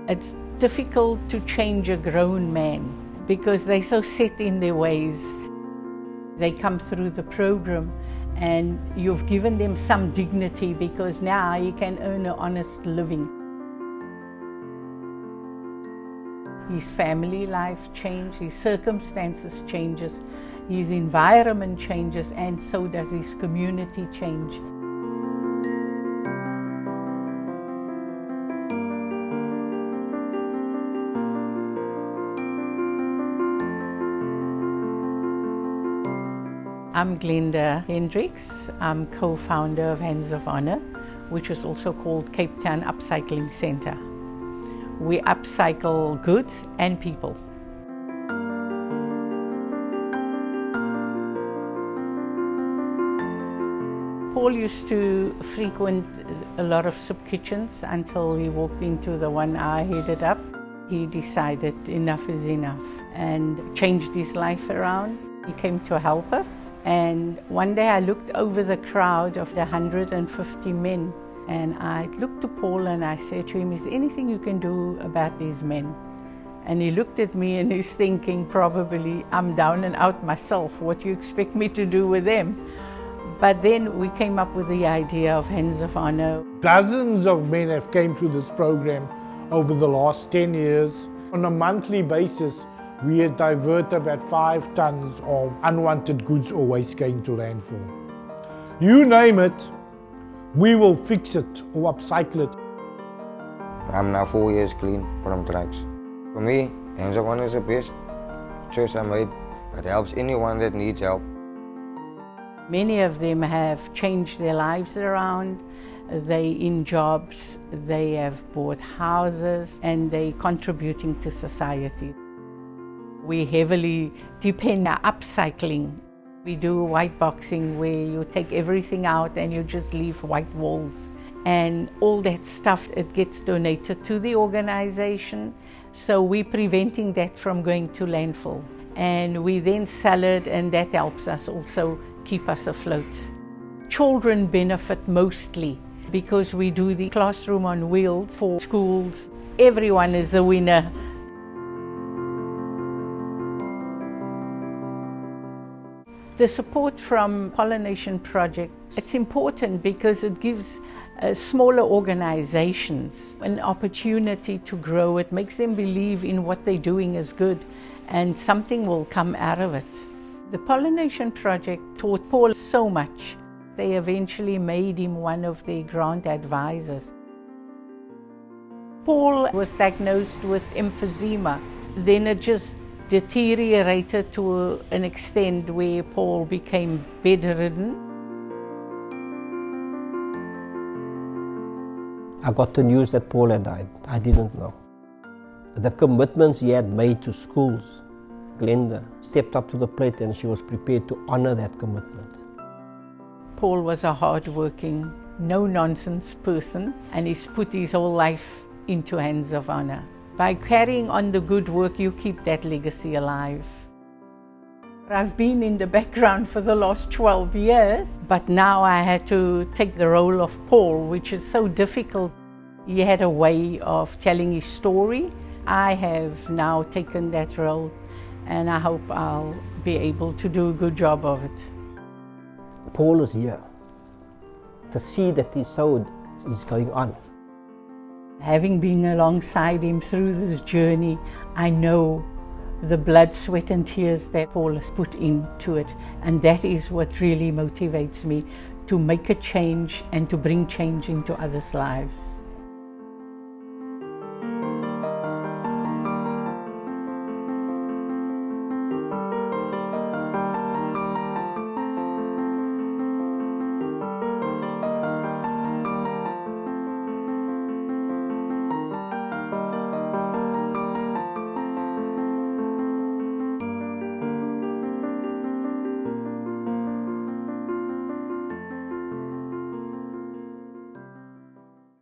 It's difficult to change a grown man because they're so set in their ways. They come through the program and you've given them some dignity because now he can earn an honest living. His family life changes, his circumstances changes, his environment changes, and so does his community change. I'm Glenda Hendricks. I'm co-founder of Hands of Honor, which is also called Cape Town Upcycling Centre. We upcycle goods and people. Paul used to frequent a lot of soup kitchens until he walked into the one I headed up. He decided enough is enough and changed his life around. He came to help us, and one day I looked over the crowd of the 150 men, and I looked to Paul and I said to him, is there anything you can do about these men? And he looked at me and he's thinking, probably I'm down and out myself, what do you expect me to do with them? But then we came up with the idea of Hands of Honor. Dozens of men have came through this program over the last 10 years. On a monthly basis, we had diverted about 5 tons of unwanted goods or waste going to Landform. You name it, we will fix it or upcycle it. I'm now 4 years clean from drugs. For me, Hands of Honor is the best choice I made. It helps anyone that needs help. Many of them have changed their lives around. They in jobs, they have bought houses, and they're contributing to society. We heavily depend on upcycling. We do white boxing where you take everything out and you just leave white walls. And all that stuff, it gets donated to the organization. So we're preventing that from going to landfill. And we then sell it, and that helps us also keep us afloat. Children benefit mostly because we do the classroom on wheels for schools. Everyone is a winner. The support from Pollination Project, it's important because it gives smaller organizations an opportunity to grow. It makes them believe in what they're doing is good, and something will come out of it. The Pollination Project taught Paul so much. They eventually made him one of their grant advisors. Paul was diagnosed with emphysema. Then it just deteriorated to an extent where Paul became bedridden. I got the news that Paul had died. I didn't know. The commitments he had made to schools, Glenda stepped up to the plate and she was prepared to honor that commitment. Paul was a hard-working, no-nonsense person, and he's put his whole life into Hands of Honor. By carrying on the good work, you keep that legacy alive. I've been in the background for the last 12 years, but now I had to take the role of Paul, which is so difficult. He had a way of telling his story. I have now taken that role, and I hope I'll be able to do a good job of it. Paul is here. The seed that he sowed is going on. Having been alongside him through this journey, I know the blood, sweat and tears that Paul has put into it, and that is what really motivates me to make a change and to bring change into others' lives.